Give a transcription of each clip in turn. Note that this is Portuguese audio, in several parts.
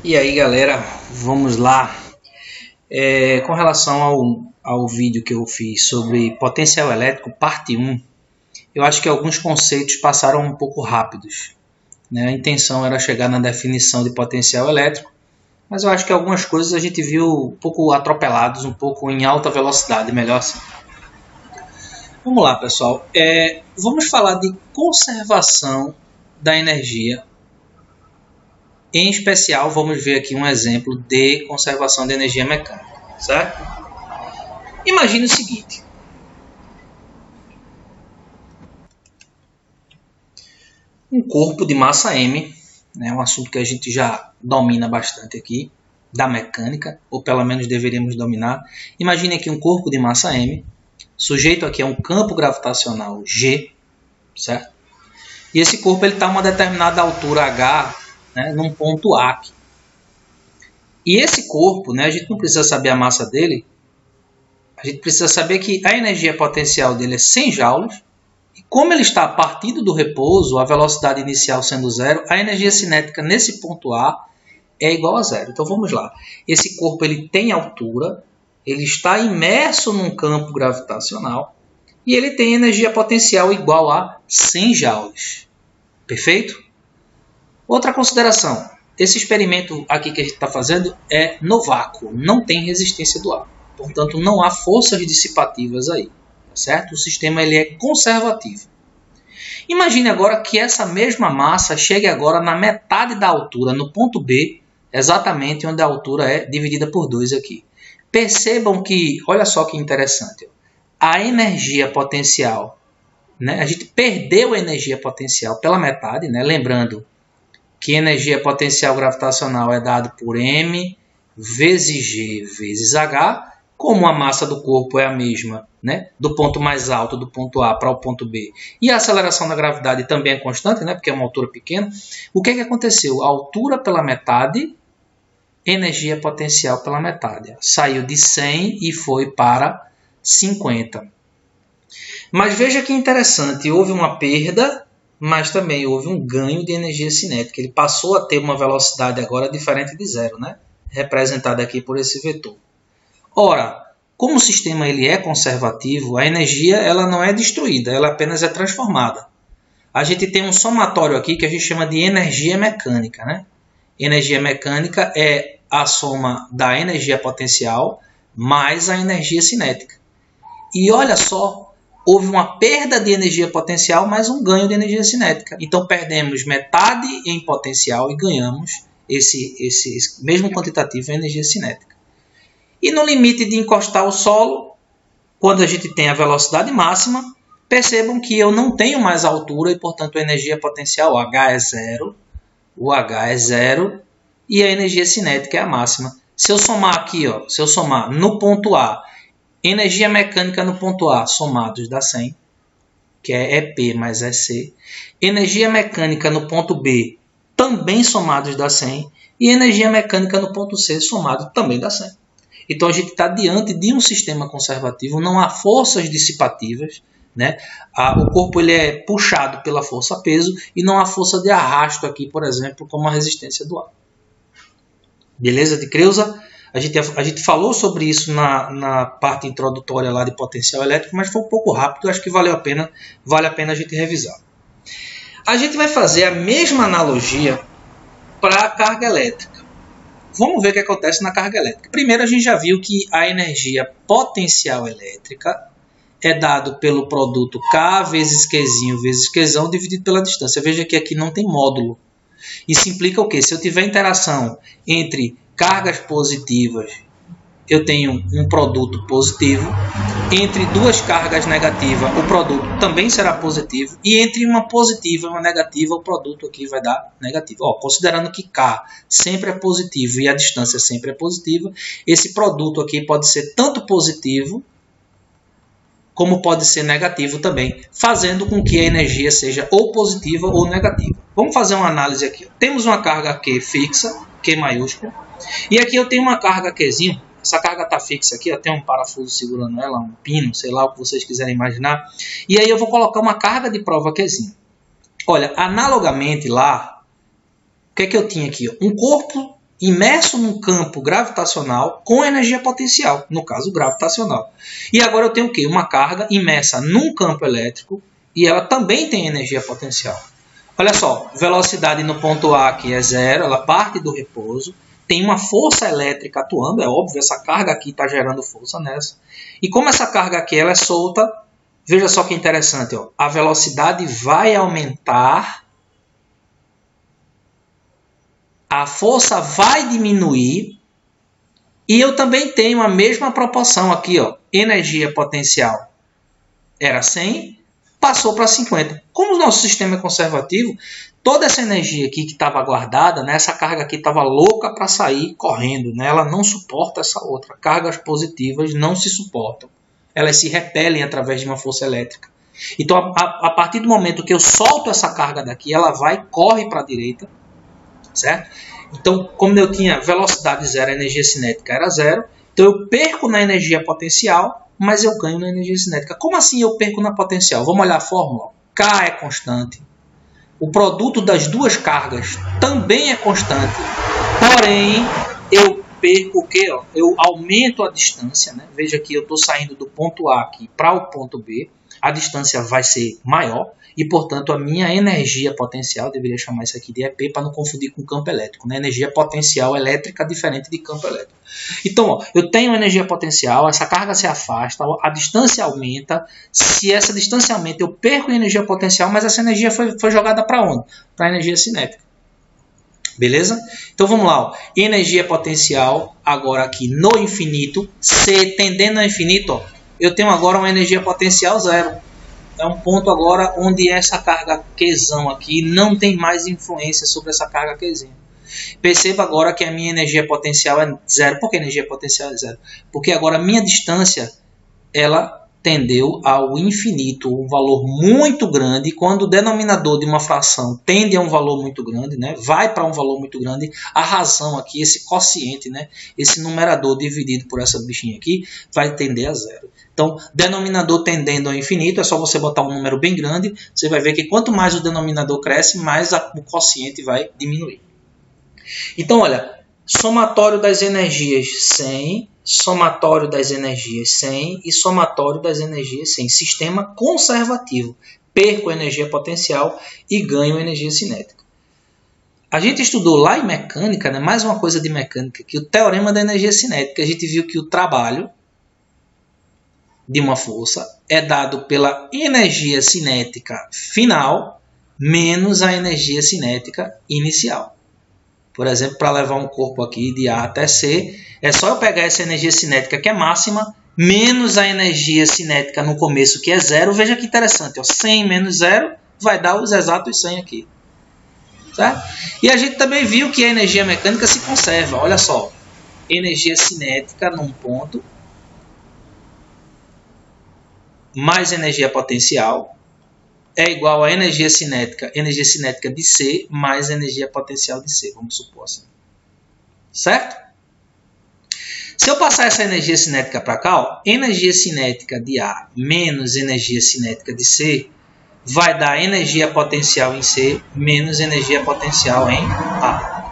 E aí galera, vamos lá. Com relação ao vídeo que eu fiz sobre potencial elétrico, parte 1, eu acho que alguns conceitos passaram um pouco rápidos, né? A intenção era chegar na definição de potencial elétrico, mas eu acho que algumas coisas a gente viu um pouco atropelados, um pouco em alta velocidade, melhor assim. Vamos lá, pessoal. Vamos falar de conservação da energia. Em especial, vamos ver aqui um exemplo de conservação de energia mecânica, certo? Imagine o seguinte. Um corpo de massa M, né, um assunto que a gente já domina bastante aqui, da mecânica, ou pelo menos deveríamos dominar. Imagine aqui um corpo de massa M, sujeito aqui a um campo gravitacional G, certo? E esse corpo está a uma determinada altura H, né, num ponto A aqui. E esse corpo, né, a gente não precisa saber a massa dele, a gente precisa saber que a energia potencial dele é 100 joules, e como ele está partindo do repouso, a velocidade inicial sendo zero, a energia cinética nesse ponto A é igual a zero. Então vamos lá. Esse corpo ele tem altura, ele está imerso num campo gravitacional, e ele tem energia potencial igual a 100 joules. Perfeito? Outra consideração, esse experimento aqui que a gente está fazendo é no vácuo, não tem resistência do ar. Portanto, não há forças dissipativas aí, certo? O sistema ele é conservativo. Imagine agora que essa mesma massa chegue agora na metade da altura, no ponto B, exatamente onde a altura é dividida por 2 aqui. Percebam que, olha só que interessante, a energia potencial, né? A gente perdeu a energia potencial pela metade, né? Lembrando que energia potencial gravitacional é dada por m vezes g vezes h, como a massa do corpo é a mesma, né, do ponto mais alto, do ponto A para o ponto B, e a aceleração da gravidade também é constante, né, porque é uma altura pequena, o que aconteceu? A altura pela metade, energia potencial pela metade. Saiu de 100 e foi para 50. Mas veja que interessante, houve uma perda, mas também houve um ganho de energia cinética. Ele passou a ter uma velocidade agora diferente de zero, né? Representada aqui por esse vetor. Ora, como o sistema ele é conservativo, a energia ela não é destruída, ela apenas é transformada. A gente tem um somatório aqui que a gente chama de energia mecânica, né? Energia mecânica é a soma da energia potencial mais a energia cinética. E olha só, houve uma perda de energia potencial, mais um ganho de energia cinética. Então, perdemos metade em potencial e ganhamos esse mesmo quantitativo em energia cinética. E no limite de encostar o solo, quando a gente tem a velocidade máxima, percebam que eu não tenho mais altura e, portanto, a energia potencial H é zero, o H é zero e a energia cinética é a máxima. Se eu somar aqui, ó, se eu somar no ponto A, energia mecânica no ponto A somados dá 100, que é EP mais EC. Energia mecânica no ponto B também somados dá 100. E energia mecânica no ponto C somado também dá 100. Então a gente está diante de um sistema conservativo, não há forças dissipativas, né? O corpo ele é puxado pela força peso e não há força de arrasto aqui, por exemplo, como a resistência do ar. Beleza de Creuza? A gente falou sobre isso na parte introdutória lá de potencial elétrico, mas foi um pouco rápido, acho que vale a pena a gente revisar. A gente vai fazer a mesma analogia para a carga elétrica. Vamos ver o que acontece na carga elétrica. Primeiro, a gente já viu que a energia potencial elétrica é dado pelo produto K vezes Qzinho vezes Qzão dividido pela distância. Veja que aqui não tem módulo. Isso implica o quê? Se eu tiver interação entre cargas positivas, eu tenho um produto positivo. Entre duas cargas negativas, o produto também será positivo. E entre uma positiva e uma negativa, o produto aqui vai dar negativo. Considerando que K sempre é positivo e a distância sempre é positiva, esse produto aqui pode ser tanto positivo como pode ser negativo também, fazendo com que a energia seja ou positiva ou negativa. Vamos fazer uma análise aqui. Temos uma carga Q fixa, Q maiúscula, e aqui eu tenho uma carga Qzinho. Essa carga está fixa aqui, tem um parafuso segurando ela, um pino, sei lá o que vocês quiserem imaginar. E aí eu vou colocar uma carga de prova Qzinho. Olha, analogamente lá, o que é que eu tinha aqui? Um corpo imerso num campo gravitacional com energia potencial, no caso gravitacional. E agora eu tenho o quê? Uma carga imersa num campo elétrico e ela também tem energia potencial. Olha só, velocidade no ponto A aqui é zero, ela parte do repouso, tem uma força elétrica atuando, é óbvio, essa carga aqui está gerando força nessa. E como essa carga aqui ela é solta, veja só que interessante, ó, a velocidade vai aumentar, a força vai diminuir e eu também tenho a mesma proporção aqui, ó, energia potencial era 100, passou para 50. Como o nosso sistema é conservativo, toda essa energia aqui que estava guardada, né, essa carga aqui estava louca para sair correndo, né, ela não suporta essa outra. Cargas positivas não se suportam, elas se repelem através de uma força elétrica. Então, a partir do momento que eu solto essa carga daqui, ela vai, corre para a direita, certo? Então, como eu tinha velocidade zero, a energia cinética era zero, então eu perco na energia potencial, mas eu ganho na energia cinética. Como assim eu perco na potencial? Vamos olhar a fórmula. K é constante. O produto das duas cargas também é constante. Porém, eu perco o quê? Eu aumento a distância, né? Veja que eu estou saindo do ponto A aqui para o ponto B. A distância vai ser maior. E, portanto, a minha energia potencial, deveria chamar isso aqui de EP para não confundir com campo elétrico, né? Energia potencial elétrica diferente de campo elétrico. Então, ó, eu tenho energia potencial, essa carga se afasta, a distância aumenta. Se essa distância aumenta, eu perco energia potencial, mas essa energia foi jogada para onde? Para a energia cinética. Beleza? Então, vamos lá. Ó. Energia potencial, agora aqui no infinito, C tendendo ao infinito, ó, eu tenho agora uma energia potencial zero. É um ponto agora onde essa carga Qzão aqui não tem mais influência sobre essa carga Qzinha. Perceba agora que a minha energia potencial é zero. Por que a energia potencial é zero? Porque agora a minha distância ela tendeu ao infinito, um valor muito grande. Quando o denominador de uma fração tende a um valor muito grande, né, vai para um valor muito grande, a razão aqui, esse quociente, né, esse numerador dividido por essa bichinha aqui, vai tender a zero. Então, denominador tendendo ao infinito, é só você botar um número bem grande, você vai ver que quanto mais o denominador cresce, mais o quociente vai diminuir. Então, olha, somatório das energias 100, somatório das energias 100 e somatório das energias 100. Sistema conservativo. Perco energia potencial e ganho energia cinética. A gente estudou lá em mecânica, né, mais uma coisa de mecânica, que o teorema da energia cinética, a gente viu que o trabalho de uma força é dado pela energia cinética final menos a energia cinética inicial. Por exemplo, para levar um corpo aqui de A até C, é só eu pegar essa energia cinética que é máxima, menos a energia cinética no começo que é zero. Veja que interessante, ó, 100 menos 0 vai dar os exatos 100 aqui. Certo? E a gente também viu que a energia mecânica se conserva. Olha só, energia cinética num ponto, mais energia potencial é igual a energia cinética de C mais energia potencial de C, vamos supor assim. Certo? Se eu passar essa energia cinética para cá, ó, energia cinética de A menos energia cinética de C vai dar energia potencial em C menos energia potencial em A.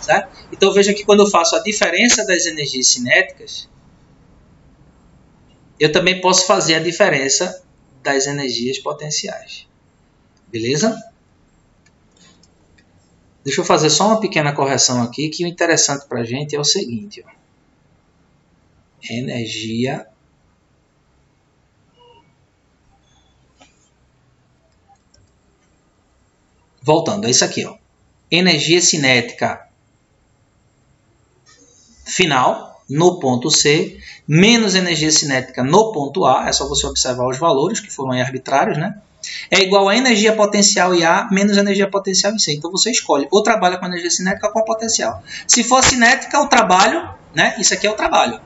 Certo? Então veja que quando eu faço a diferença das energias cinéticas, eu também posso fazer a diferença das energias potenciais. Beleza? Deixa eu fazer só uma pequena correção aqui, que o interessante para a gente é o seguinte. Ó. Energia voltando, é isso aqui. Ó. Energia cinética final no ponto C, menos energia cinética no ponto A, é só você observar os valores, que foram aí arbitrários, né? É igual a energia potencial em A menos energia potencial em C. Então você escolhe, ou trabalha com energia cinética ou com a potencial. Se for cinética, o trabalho, né? Isso aqui é o trabalho.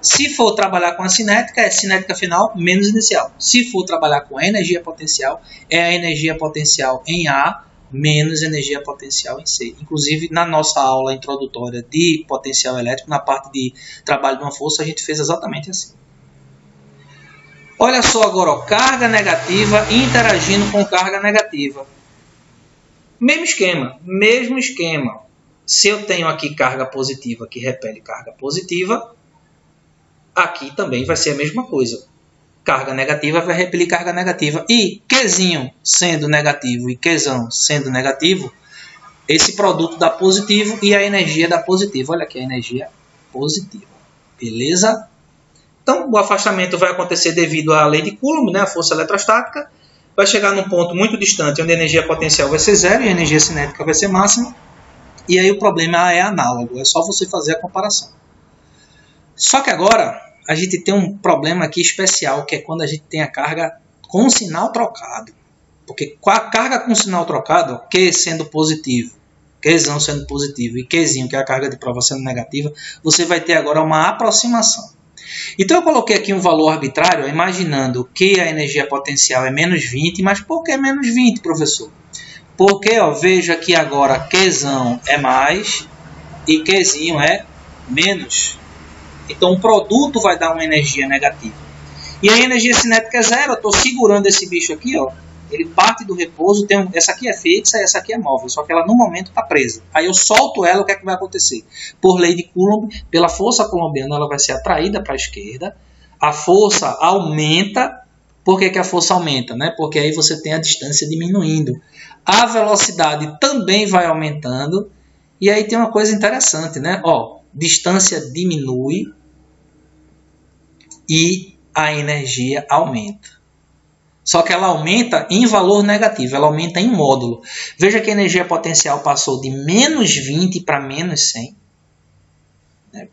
Se for trabalhar com a cinética, é cinética final menos inicial. Se for trabalhar com a energia potencial, é a energia potencial em A menos energia potencial em C. Inclusive, na nossa aula introdutória de potencial elétrico, na parte de trabalho de uma força, a gente fez exatamente assim. Olha só agora, ó, carga negativa interagindo com carga negativa. Mesmo esquema, mesmo esquema. se eu tenho aqui carga positiva que repele carga positiva, aqui também vai ser a mesma coisa. Carga negativa vai repelir carga negativa. E Qzinho sendo negativo e Qzão sendo negativo, esse produto dá positivo e a energia dá positivo. Olha aqui a energia positiva. Beleza? Então, o afastamento vai acontecer devido à lei de Coulomb, né, a força eletrostática. Vai chegar num ponto muito distante, onde a energia potencial vai ser zero e a energia cinética vai ser máxima. E aí o problema é análogo, é só você fazer a comparação. Só que agora a gente tem um problema aqui especial, que é quando a gente tem a carga com sinal trocado. Porque com a carga com sinal trocado, Q sendo positivo, Qzão sendo positivo e Qzinho, que é a carga de prova, sendo negativa, você vai ter agora uma aproximação. Então eu coloquei aqui um valor arbitrário, imaginando que a energia potencial é menos 20, mas por que menos 20, professor? Porque veja que agora Qzão é mais e Qzinho é menos. Então o produto vai dar uma energia negativa. E a energia cinética é zero. Eu estou segurando esse bicho aqui, ele parte do repouso, essa aqui é fixa e essa aqui é móvel, só que ela no momento está presa. Aí eu solto ela, o que é que vai acontecer? Por lei de Coulomb, pela força coulombiana, ela vai ser atraída para a esquerda, a força aumenta. Por que a força aumenta? Né? Porque aí você tem a distância diminuindo. A velocidade também vai aumentando, e aí tem uma coisa interessante, né? Distância diminui e a energia aumenta. Só que ela aumenta em valor negativo, ela aumenta em módulo. Veja que a energia potencial passou de menos 20 para menos 100.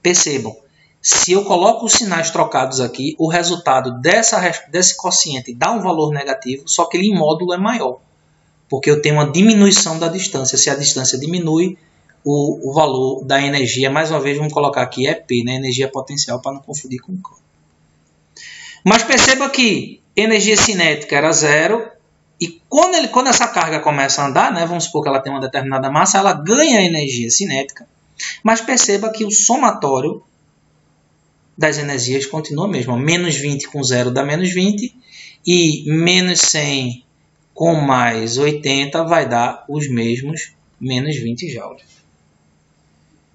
Percebam, se eu coloco os sinais trocados aqui, o resultado desse quociente dá um valor negativo, só que ele em módulo é maior. Porque eu tenho uma diminuição da distância. Se a distância diminui, o valor da energia, mais uma vez vamos colocar aqui, é P, né? Energia potencial, para não confundir com o campo. Mas perceba que energia cinética era zero, e quando essa carga começa a andar, né, vamos supor que ela tem uma determinada massa, ela ganha energia cinética, mas perceba que o somatório das energias continua mesmo. Menos 20 com zero dá menos 20, e menos 100 com mais 80 vai dar os mesmos menos 20 joules.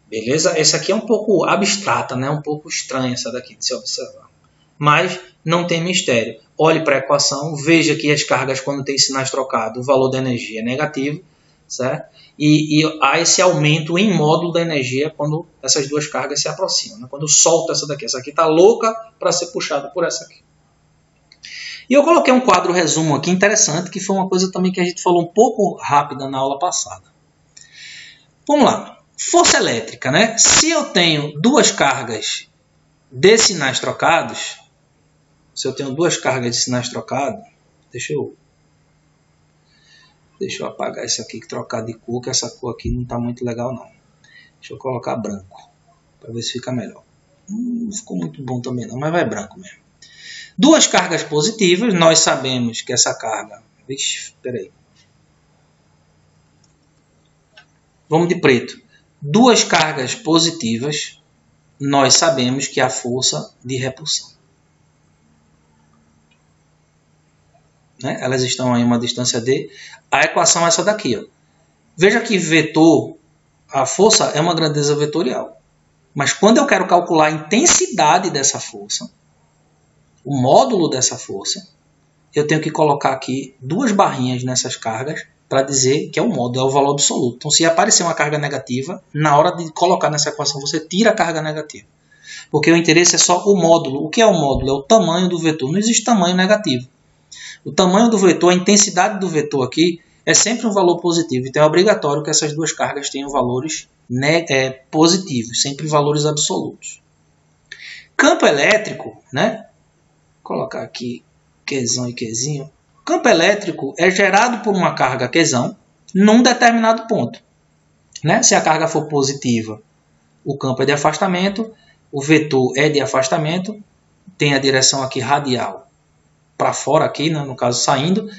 Beleza? Essa aqui é um pouco abstrata, né? Um pouco estranha essa daqui de se observar. Mas não tem mistério. Olhe para a equação, veja que as cargas, quando tem sinais trocados, o valor da energia é negativo, certo? E há esse aumento em módulo da energia quando essas duas cargas se aproximam. Né? Quando eu solto essa daqui está louca para ser puxada por essa aqui. E eu coloquei um quadro resumo aqui interessante, que foi uma coisa também que a gente falou um pouco rápida na aula passada. Vamos lá. Força elétrica, né? Se eu tenho duas cargas de sinais trocados, deixa eu apagar isso aqui, trocar de cor, que essa cor aqui não está muito legal não. Deixa eu colocar branco, para ver se fica melhor. Não ficou muito bom também não, mas vai branco mesmo. Duas cargas positivas, nós sabemos que essa carga... Espera aí. Vamos de preto. Duas cargas positivas, nós sabemos que há força de repulsão. Né? Elas estão em uma distância D. A equação é essa daqui. Veja que vetor, a força é uma grandeza vetorial. Mas quando eu quero calcular a intensidade dessa força, o módulo dessa força, eu tenho que colocar aqui duas barrinhas nessas cargas para dizer que é o módulo, é o valor absoluto. Então, se aparecer uma carga negativa, na hora de colocar nessa equação, você tira a carga negativa. Porque o interesse é só o módulo. O que é o módulo? É o tamanho do vetor. Não existe tamanho negativo. O tamanho do vetor, a intensidade do vetor aqui, é sempre um valor positivo. Então, é obrigatório que essas duas cargas tenham valores positivos, sempre valores absolutos. Campo elétrico, né? Vou colocar aqui Qzão e Qzinho. Campo elétrico é gerado por uma carga Qzão num determinado ponto. Né? Se a carga for positiva, o campo é de afastamento, o vetor é de afastamento, tem a direção aqui radial para fora, aqui, né? No caso saindo,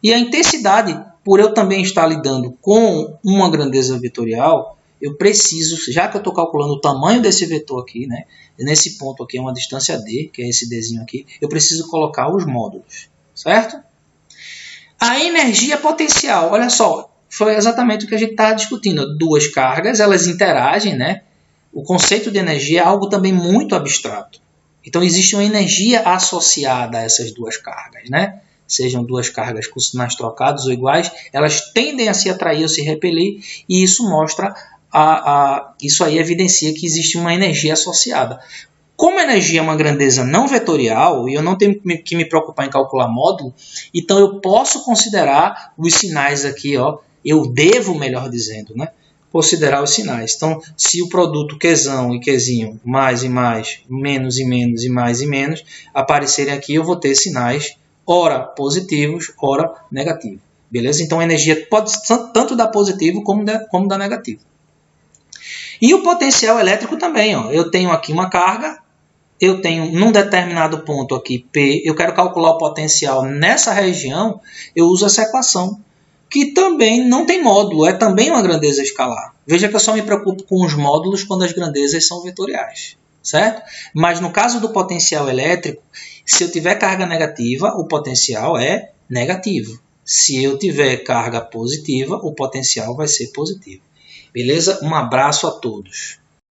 e a intensidade, por eu também estar lidando com uma grandeza vetorial, eu preciso, já que eu estou calculando o tamanho desse vetor aqui, né? Nesse ponto aqui é uma distância D, que é esse Dzinho aqui, eu preciso colocar os módulos, certo? A energia potencial, olha só, foi exatamente o que a gente está discutindo. Duas cargas, elas interagem, né? O conceito de energia é algo também muito abstrato. Então, existe uma energia associada a essas duas cargas, né? Sejam duas cargas com sinais trocados ou iguais, elas tendem a se atrair ou se repelir, e isso mostra, isso aí evidencia que existe uma energia associada. Como a energia é uma grandeza não vetorial, e eu não tenho que me preocupar em calcular módulo, então eu posso considerar os sinais aqui, ó, eu devo, melhor dizendo, né, considerar os sinais. Então, se o produto Qzão e Qzinho, mais e mais, menos e menos e mais e menos, aparecerem aqui, eu vou ter sinais ora positivos, ora negativos. Beleza? Então, a energia pode tanto dar positivo como dar negativo. E o potencial elétrico também. Ó. Eu tenho aqui uma carga, eu tenho num determinado ponto aqui P, eu quero calcular o potencial nessa região, eu uso essa equação, que também não tem módulo, é também uma grandeza escalar. Veja que eu só me preocupo com os módulos quando as grandezas são vetoriais, certo? Mas no caso do potencial elétrico, se eu tiver carga negativa, o potencial é negativo. Se eu tiver carga positiva, o potencial vai ser positivo. Beleza? Um abraço a todos.